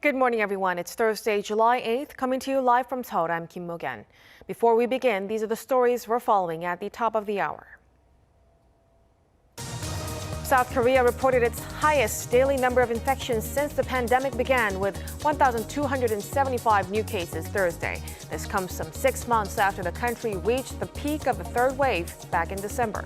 Good morning, everyone. It's Thursday, July 8th, coming to you live from Seoul. I'm Kim Boo-kyum. Before we begin, these are the stories we're following at the top of the hour. South Korea reported its highest daily number of infections since the pandemic began, with 1,275 new cases Thursday. This comes some 6 months after the country reached the peak of the third wave back in December.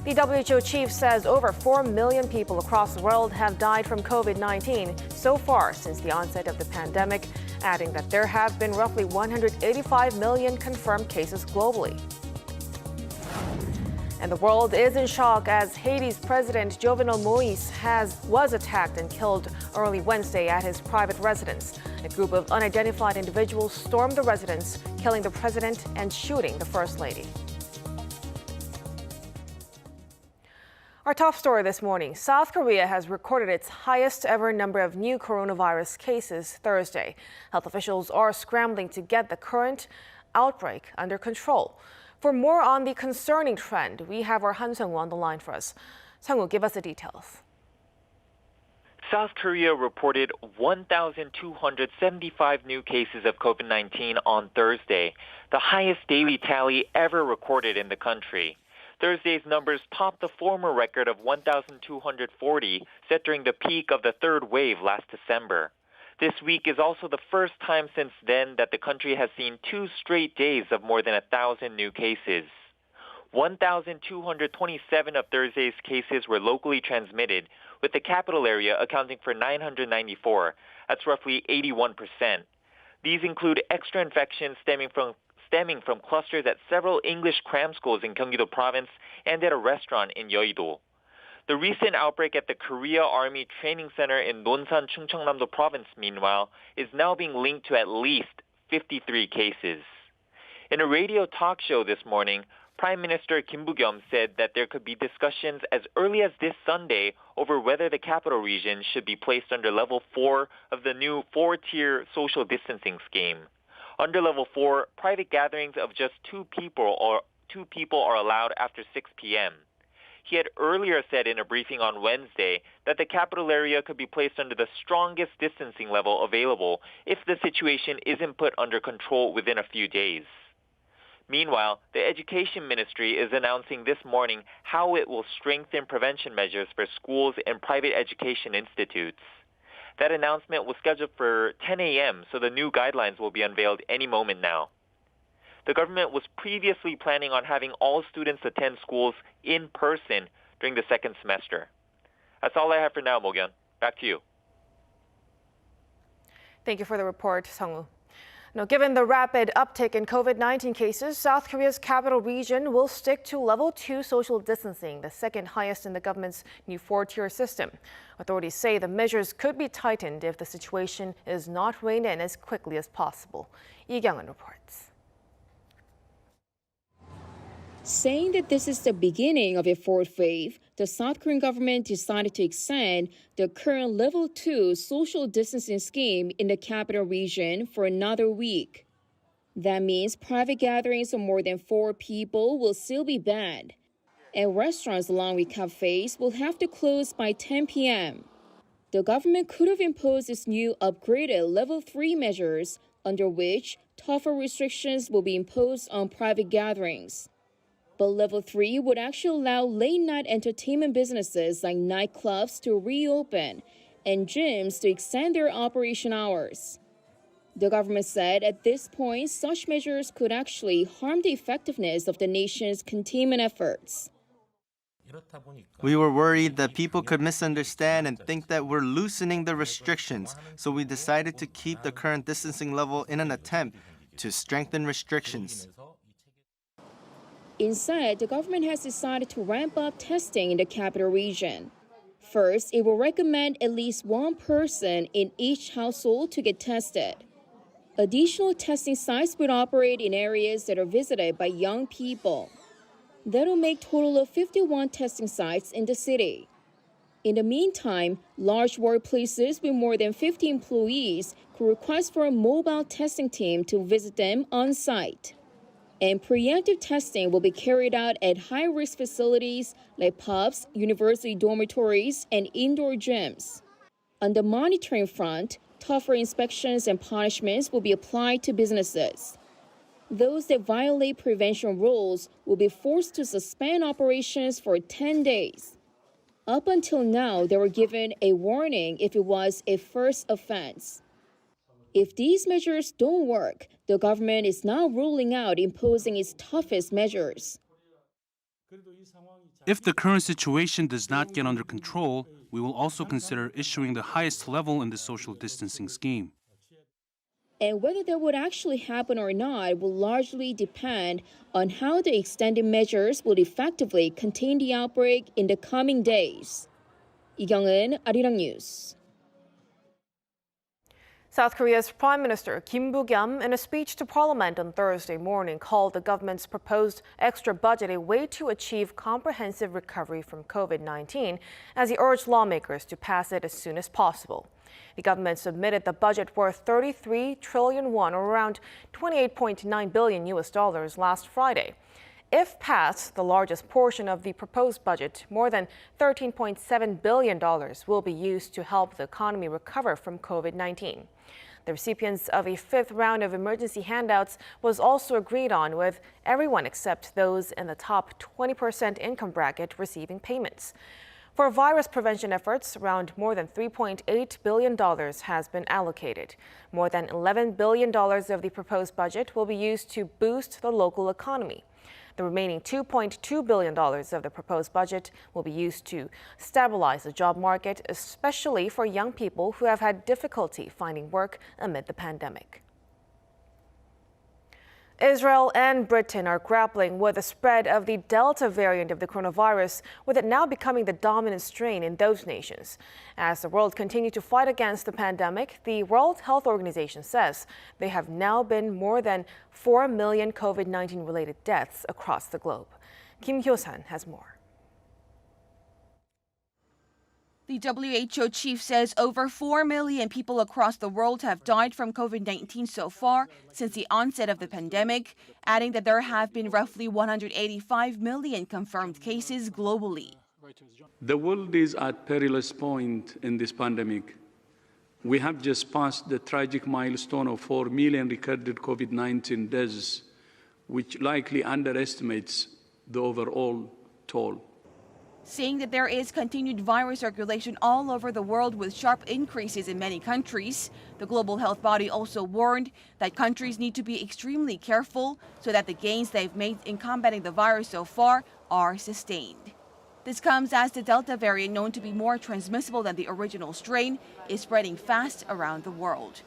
The WHO chief says over 4 million people across the world have died from COVID-19 so far since the onset of the pandemic, adding that there have been roughly 185 million confirmed cases globally. And the world is in shock as Haiti's President Jovenel Moise was attacked and killed early Wednesday at his private residence. A group of unidentified individuals stormed the residence, killing the president and shooting the First Lady. Our top story this morning, South Korea has recorded its highest ever number of new coronavirus cases Thursday. Health officials are scrambling to get the current outbreak under control. For more on the concerning trend, we have our Han Sung-woo on the line for us. Sung-woo, give us the details. South Korea reported 1,275 new cases of COVID-19 on Thursday, the highest daily tally ever recorded in the country. Thursday's numbers topped the former record of 1,240 set during the peak of the third wave last December. This week is also the first time since then that the country has seen 2 straight days of more than 1,000 new cases. 1,227 of Thursday's cases were locally transmitted, with the capital area accounting for 994. That's roughly 81%. These include extra infections stemming from clusters at several English cram schools in Gyeonggi-do province and at a restaurant in Yeouido. The recent outbreak at the Korea Army Training Center in Nonsan, Chungcheongnam-do province, meanwhile, is now being linked to at least 53 cases. In a radio talk show this morning, Prime Minister Kim Boo-kyum said that there could be discussions as early as this Sunday over whether the capital region should be placed under level 4 of the new 4-tier social distancing scheme. Under level 4, private gatherings of just 2 people are allowed after 6 p.m. He had earlier said in a briefing on Wednesday that the capital area could be placed under the strongest distancing level available if the situation isn't put under control within a few days. Meanwhile, the Education Ministry is announcing this morning how it will strengthen prevention measures for schools and private education institutes. That announcement was scheduled for 10 a.m., so the new guidelines will be unveiled any moment now. The government was previously planning on having all students attend schools in person during the second semester. That's all I have for now, Mo-kyun. Back to you. Thank you for the report, Sung-woo. Now, given the rapid uptick in COVID-19 cases, South Korea's capital region will stick to level 2 social distancing, the second highest in the government's new 4-tier system. Authorities say the measures could be tightened if the situation is not reined in as quickly as possible. Lee Kyung-un reports. Saying that this is the beginning of a fourth wave, the South Korean government decided to extend the current level 2 social distancing scheme in the capital region for another week. That means private gatherings of more than 4 people will still be banned, and restaurants along with cafes will have to close by 10 p.m. The government could have imposed its new upgraded level 3 measures, under which tougher restrictions will be imposed on private gatherings. But level 3 would actually allow late-night entertainment businesses like nightclubs to reopen and gyms to extend their operation hours. The government said at this point, such measures could actually harm the effectiveness of the nation's containment efforts. We were worried that people could misunderstand and think that we're loosening the restrictions, so we decided to keep the current distancing level in an attempt to strengthen restrictions. Instead, the government has decided to ramp up testing in the capital region. First, it will recommend at least 1 person in each household to get tested. Additional testing sites will operate in areas that are visited by young people. That will make a total of 51 testing sites in the city. In the meantime, large workplaces with more than 50 employees could request for a mobile testing team to visit them on site. And preemptive testing will be carried out at high-risk facilities like pubs, university dormitories, and indoor gyms. On the monitoring front, tougher inspections and punishments will be applied to businesses. Those that violate prevention rules will be forced to suspend operations for 10 days. Up until now, they were given a warning if it was a first offense. If these measures don't work, the government is now ruling out imposing its toughest measures. If the current situation does not get under control, we will also consider issuing the highest level in the social distancing scheme. And whether that would actually happen or not will largely depend on how the extended measures will effectively contain the outbreak in the coming days. Jongun, Arirang News. South Korea's Prime Minister Kim Boo-kyum, in a speech to Parliament on Thursday morning, called the government's proposed extra budget a way to achieve comprehensive recovery from COVID-19, as he urged lawmakers to pass it as soon as possible. The government submitted the budget worth 33 trillion won, or around $28.9 billion last Friday. If passed, the largest portion of the proposed budget, more than $13.7 billion, will be used to help the economy recover from COVID-19. The recipients of a fifth round of emergency handouts was also agreed on, with everyone except those in the top 20% income bracket receiving payments. For virus prevention efforts, around more than $3.8 billion has been allocated. More than $11 billion of the proposed budget will be used to boost the local economy. The remaining $2.2 billion of the proposed budget will be used to stabilize the job market, especially for young people who have had difficulty finding work amid the pandemic. Israel and Britain are grappling with the spread of the Delta variant of the coronavirus, with it now becoming the dominant strain in those nations. As the world continues to fight against the pandemic, the World Health Organization says there have now been more than 4 million COVID-19 related deaths across the globe. Kim Boo-kyum has more. The WHO chief says over 4 million people across the world have died from COVID-19 so far since the onset of the pandemic, adding that there have been roughly 185 million confirmed cases globally. The world is at perilous point in this pandemic. We have just passed the tragic milestone of 4 million recorded COVID-19 deaths, which likely underestimates the overall toll. Saying that there is continued virus circulation all over the world with sharp increases in many countries, the global health body also warned that countries need to be extremely careful so that the gains they've made in combating the virus so far are sustained. This comes as the Delta variant, known to be more transmissible than the original strain, is spreading fast around the world.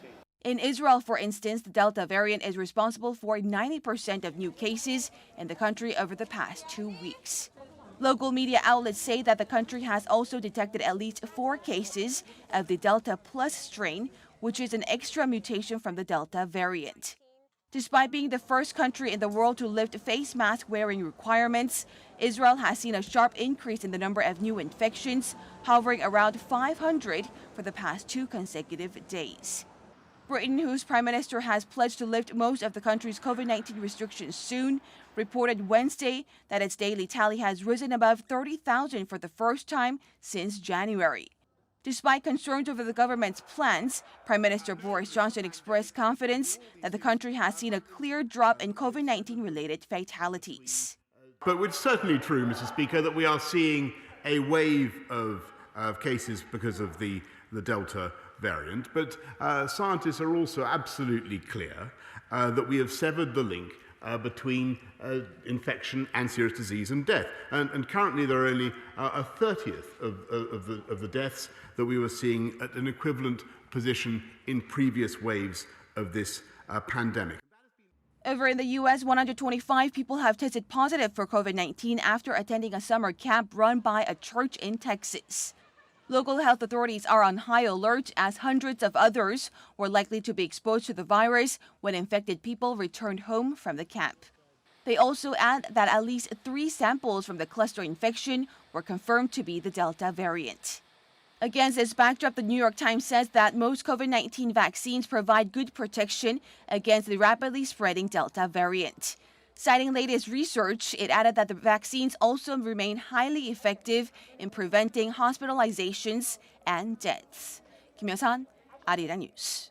In Israel, for instance, the Delta variant is responsible for 90% of new cases in the country over the past 2 weeks. Local media outlets say that the country has also detected at least 4 cases of the Delta Plus strain, which is an extra mutation from the Delta variant. Despite being the first country in the world to lift face mask wearing requirements, Israel has seen a sharp increase in the number of new infections, hovering around 500 for the past 2 consecutive days. Britain, whose prime minister has pledged to lift most of the country's COVID-19 restrictions soon, reported Wednesday that its daily tally has risen above 30,000 for the first time since January. Despite concerns over the government's plans, Prime Minister Boris Johnson expressed confidence that the country has seen a clear drop in COVID-19 related fatalities. But it's certainly true, Mr. Speaker, that we are seeing a wave of cases because of the Delta variant. But scientists are also absolutely clear that we have severed the link between infection and serious disease and death. And currently there are only a 30th of the deaths that we were seeing at an equivalent position in previous waves of this pandemic. Over in the U.S., 125 people have tested positive for COVID-19 after attending a summer camp run by a church in Texas. Local health authorities are on high alert as hundreds of others were likely to be exposed to the virus when infected people returned home from the camp. They also add that at least 3 samples from the cluster infection were confirmed to be the Delta variant. Against this backdrop, the New York Times says that most COVID-19 vaccines provide good protection against the rapidly spreading Delta variant. Citing latest research, it added that the vaccines also remain highly effective in preventing hospitalizations and deaths. 김여선, Arirang News.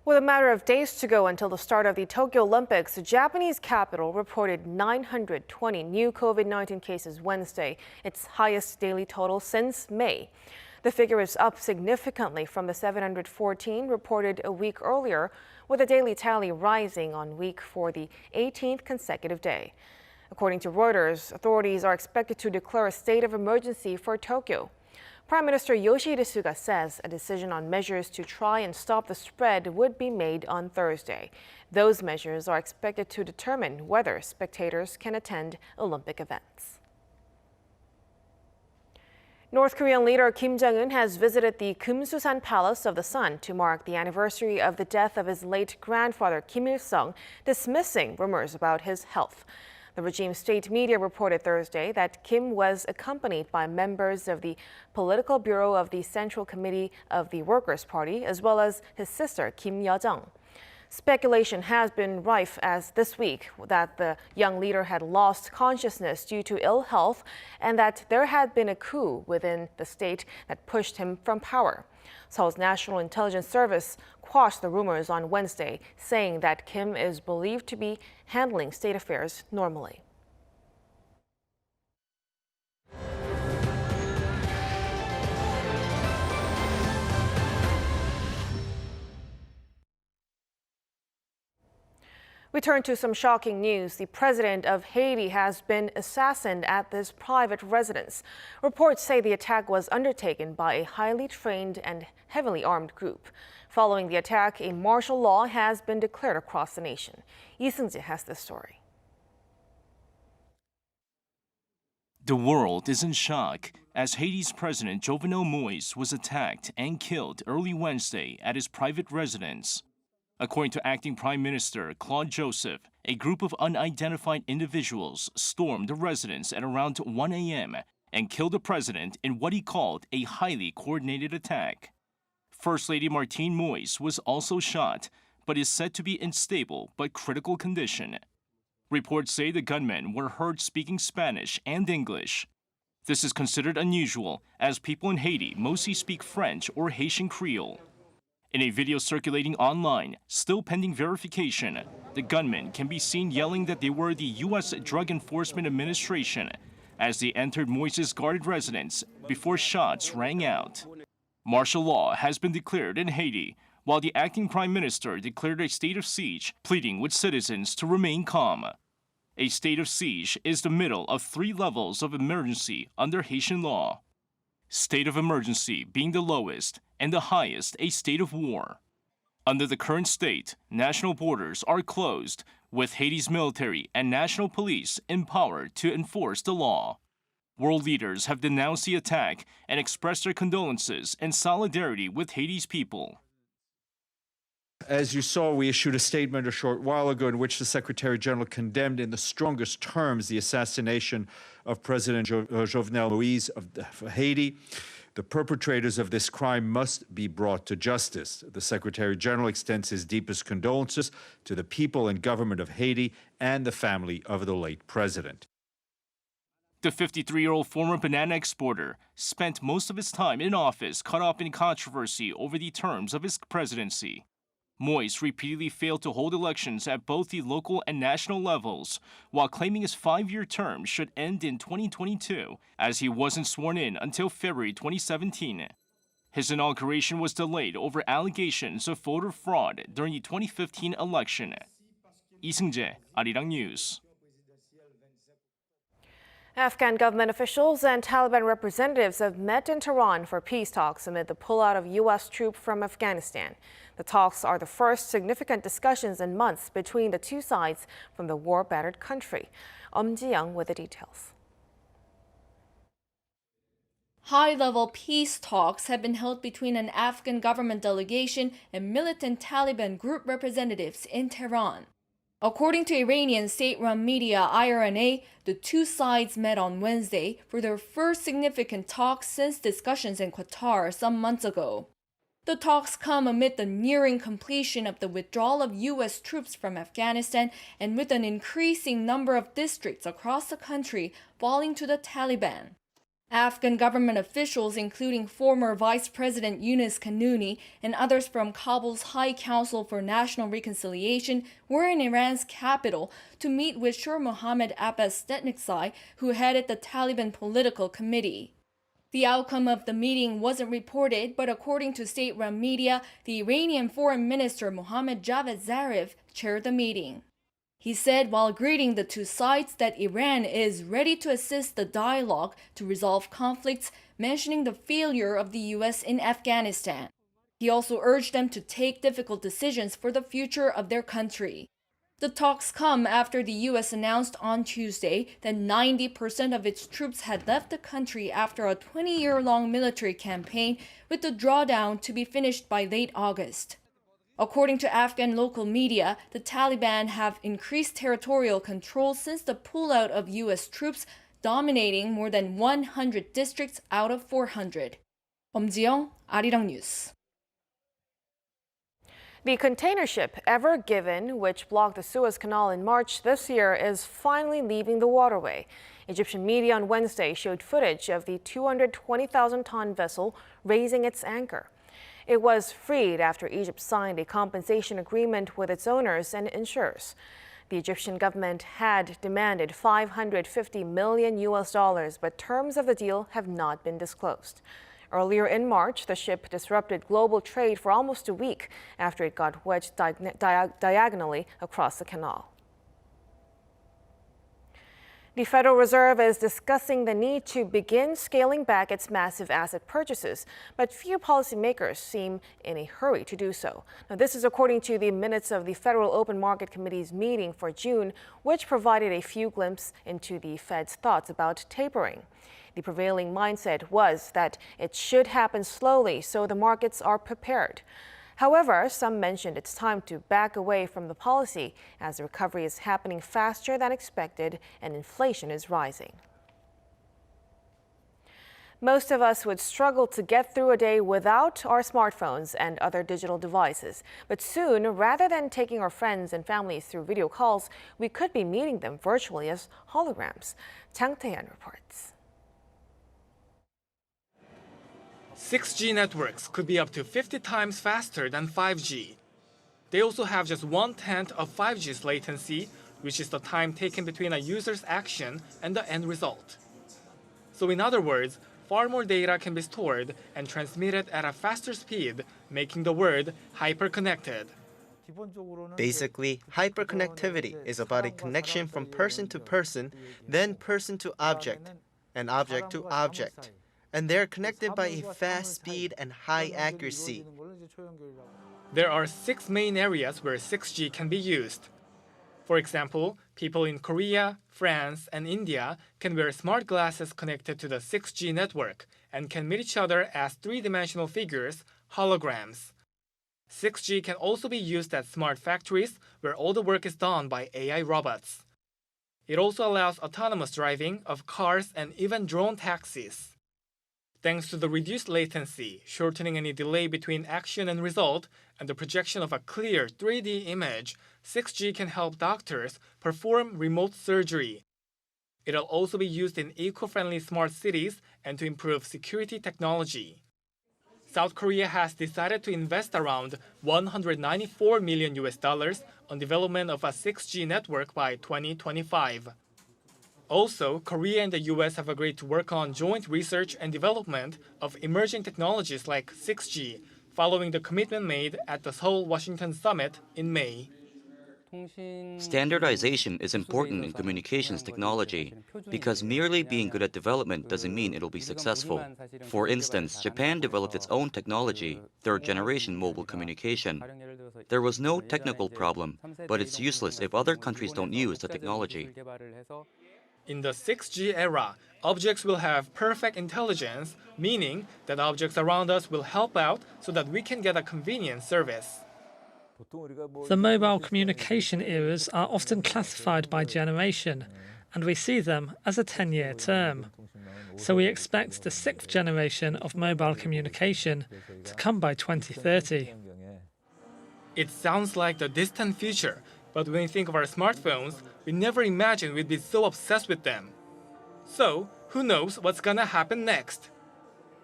With a matter of days to go until the start of the Tokyo Olympics, the Japanese capital reported 920 new COVID-19 cases Wednesday, its highest daily total since May. The figure is up significantly from the 714 reported a week earlier, with the daily tally rising on week for the 18th consecutive day. According to Reuters, authorities are expected to declare a state of emergency for Tokyo. Prime Minister Yoshihide Suga says a decision on measures to try and stop the spread would be made on Thursday. Those measures are expected to determine whether spectators can attend Olympic events. North Korean leader Kim Jong-un has visited the Kumsusan Palace of the Sun to mark the anniversary of the death of his late grandfather Kim Il-sung, dismissing rumors about his health. The regime's state media reported Thursday that Kim was accompanied by members of the Political Bureau of the Central Committee of the Workers' Party, as well as his sister Kim Yo-jong. Speculation has been rife as this week that the young leader had lost consciousness due to ill health and that there had been a coup within the state that pushed him from power. Seoul's National Intelligence Service quashed the rumors on Wednesday, saying that Kim is believed to be handling state affairs normally. We turn to some shocking news. The president of Haiti has been assassinated at his private residence. Reports say the attack was undertaken by a highly trained and heavily armed group. Following the attack, a martial law has been declared across the nation. Lee Seung-jae has this story. The world is in shock as Haiti's President Jovenel Moise was attacked and killed early Wednesday at his private residence. According to Acting Prime Minister Claude Joseph, a group of unidentified individuals stormed the residence at around 1 a.m. and killed the president in what he called a highly coordinated attack. First Lady Martine Moise was also shot, but is said to be in stable but critical condition. Reports say the gunmen were heard speaking Spanish and English. This is considered unusual, as people in Haiti mostly speak French or Haitian Creole. In a video circulating online, still pending verification, the gunmen can be seen yelling that they were the U.S. Drug Enforcement Administration as they entered Moise's guarded residence before shots rang out. Martial law has been declared in Haiti, while the acting prime minister declared a state of siege, pleading with citizens to remain calm. A state of siege is the middle of 3 levels of emergency under Haitian law. State of emergency being the lowest, and the highest a state of war. Under the current state, national borders are closed, with Haiti's military and national police empowered to enforce the law. World leaders have denounced the attack and expressed their condolences and solidarity with Haiti's people. As you saw, we issued a statement a short while ago in which the Secretary General condemned in the strongest terms the assassination of President Jovenel Moise of Haiti. The perpetrators of this crime must be brought to justice. The Secretary General extends his deepest condolences to the people and government of Haiti and the family of the late president. The 53-year-old former banana exporter spent most of his time in office caught up in controversy over the terms of his presidency. Moise repeatedly failed to hold elections at both the local and national levels, while claiming his 5-year term should end in 2022, as he wasn't sworn in until February 2017. His inauguration was delayed over allegations of voter fraud during the 2015 election. Lee Seung-jae, Arirang News. Afghan government officials and Taliban representatives have met in Tehran for peace talks amid the pullout of U.S. troops from Afghanistan. The talks are the first significant discussions in months between the two sides from the war-battered country. Ji-young with the details. High-level peace talks have been held between an Afghan government delegation and militant Taliban group representatives in Tehran. According to Iranian state-run media IRNA, the two sides met on Wednesday for their first significant talks since discussions in Qatar some months ago. The talks come amid the nearing completion of the withdrawal of U.S. troops from Afghanistan and with an increasing number of districts across the country falling to the Taliban. Afghan government officials, including former Vice President Yunus Kanuni and others from Kabul's High Council for National Reconciliation, were in Iran's capital to meet with Shur Mohammad Abbas Stepniksai, who headed the Taliban political committee. The outcome of the meeting wasn't reported, but according to state-run media, the Iranian Foreign Minister Mohammad Javad Zarif chaired the meeting. He said while greeting the two sides that Iran is ready to assist the dialogue to resolve conflicts, mentioning the failure of the U.S. in Afghanistan. He also urged them to take difficult decisions for the future of their country. The talks come after the U.S. announced on Tuesday that 90% of its troops had left the country after a 20-year-long military campaign, with the drawdown to be finished by late August. According to Afghan local media, the Taliban have increased territorial control since the pullout of U.S. troops, dominating more than 100 districts out of 400. 엄지영, Arirang News. The container ship Ever Given, which blocked the Suez Canal in March this year, is finally leaving the waterway. Egyptian media on Wednesday showed footage of the 220,000-ton vessel raising its anchor. It was freed after Egypt signed a compensation agreement with its owners and insurers. The Egyptian government had demanded $550 million, but terms of the deal have not been disclosed. Earlier in March, the ship disrupted global trade for almost a week after it got wedged diagonally across the canal. The Federal Reserve is discussing the need to begin scaling back its massive asset purchases, but few policymakers seem in a hurry to do so. Now, this is according to the minutes of the Federal Open Market Committee's meeting for June, which provided a few glimpses into the Fed's thoughts about tapering. The prevailing mindset was that it should happen slowly so the markets are prepared. However, some mentioned it's time to back away from the policy as the recovery is happening faster than expected and inflation is rising. Most of us would struggle to get through a day without our smartphones and other digital devices. But soon, rather than taking our friends and families through video calls, we could be meeting them virtually as holograms. Chang Tae-hyun reports. 6G networks could be up to 50 times faster than 5G. They also have just 1/10 of 5G's latency, which is the time taken between a user's action and the end result. So in other words, far more data can be stored and transmitted at a faster speed, making the world hyper-connected. Basically, hyperconnectivity is about a connection from person to person, then person to object, and object to object. And they're connected by a fast speed and high accuracy. There are 6 main areas where 6G can be used. For example, people in Korea, France, and India can wear smart glasses connected to the 6G network and can meet each other as 3-dimensional figures, holograms. 6G can also be used at smart factories where all the work is done by AI robots. It also allows autonomous driving of cars and even drone taxis. Thanks to the reduced latency, shortening any delay between action and result, and the projection of a clear 3D image, 6G can help doctors perform remote surgery. It'll also be used in eco-friendly smart cities and to improve security technology. South Korea has decided to invest around $194 million on development of a 6G network by 2025. Also, Korea and the U.S. have agreed to work on joint research and development of emerging technologies like 6G, following the commitment made at the Seoul, Washington summit in May. Standardization is important in communications technology because merely being good at development doesn't mean it'll be successful. For instance, Japan developed its own technology, third-generation mobile communication. There was no technical problem, but it's useless if other countries don't use the technology. In the 6G era, objects will have perfect intelligence, meaning that objects around us will help out so that we can get a convenient service. The mobile communication eras are often classified by generation, and we see them as a 10-year term. So we expect the 6th generation of mobile communication to come by 2030. It sounds like the distant future, but when we think of our smartphones, we never imagined we'd be so obsessed with them. So, Who knows what's gonna happen next?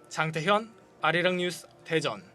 장태현, 아리랑 뉴스 대전.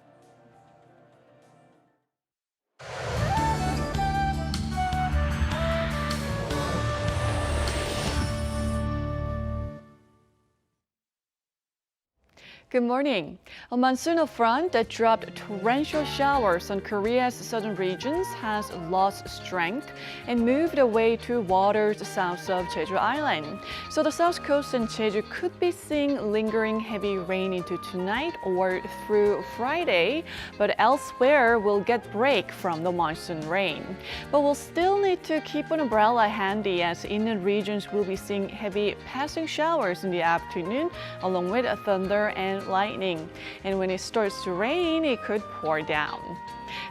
Good morning. A monsoonal front that dropped torrential showers on Korea's southern regions has lost strength and moved away to waters south of Jeju Island. So the south coast and Jeju could be seeing lingering heavy rain into tonight or through Friday, but elsewhere we'll get break from the monsoon rain. But we'll still need to keep an umbrella handy as inland regions will be seeing heavy passing showers in the afternoon along with thunder and lightning. And when it starts to rain, it could pour down.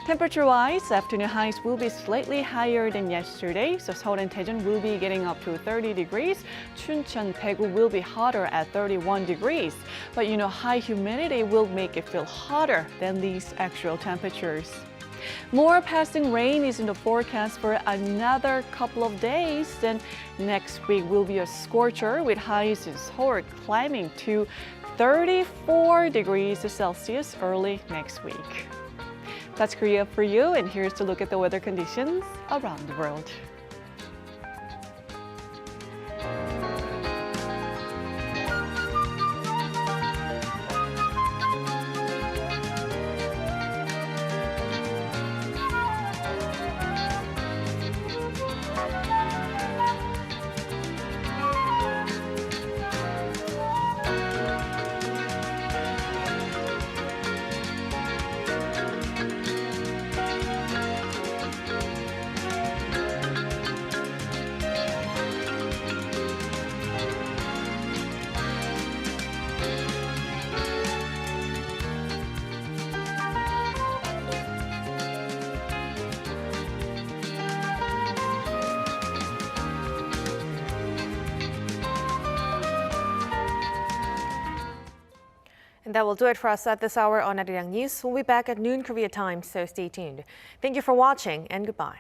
Temperature-wise, afternoon highs will be slightly higher than yesterday, so Seoul and Daejeon will be getting up to 30 degrees. Chuncheon, Daegu will be hotter at 31 degrees. But high humidity will make it feel hotter than these actual temperatures. More passing rain is in the forecast for another couple of days. Then next week will be a scorcher with highs in Seoul climbing to 34 degrees Celsius early next week. That's Korea for you, and here's to look at the weather conditions around the world. And that will do it for us at this hour on Arirang News. We'll be back at noon Korea time, so stay tuned. Thank you for watching and goodbye.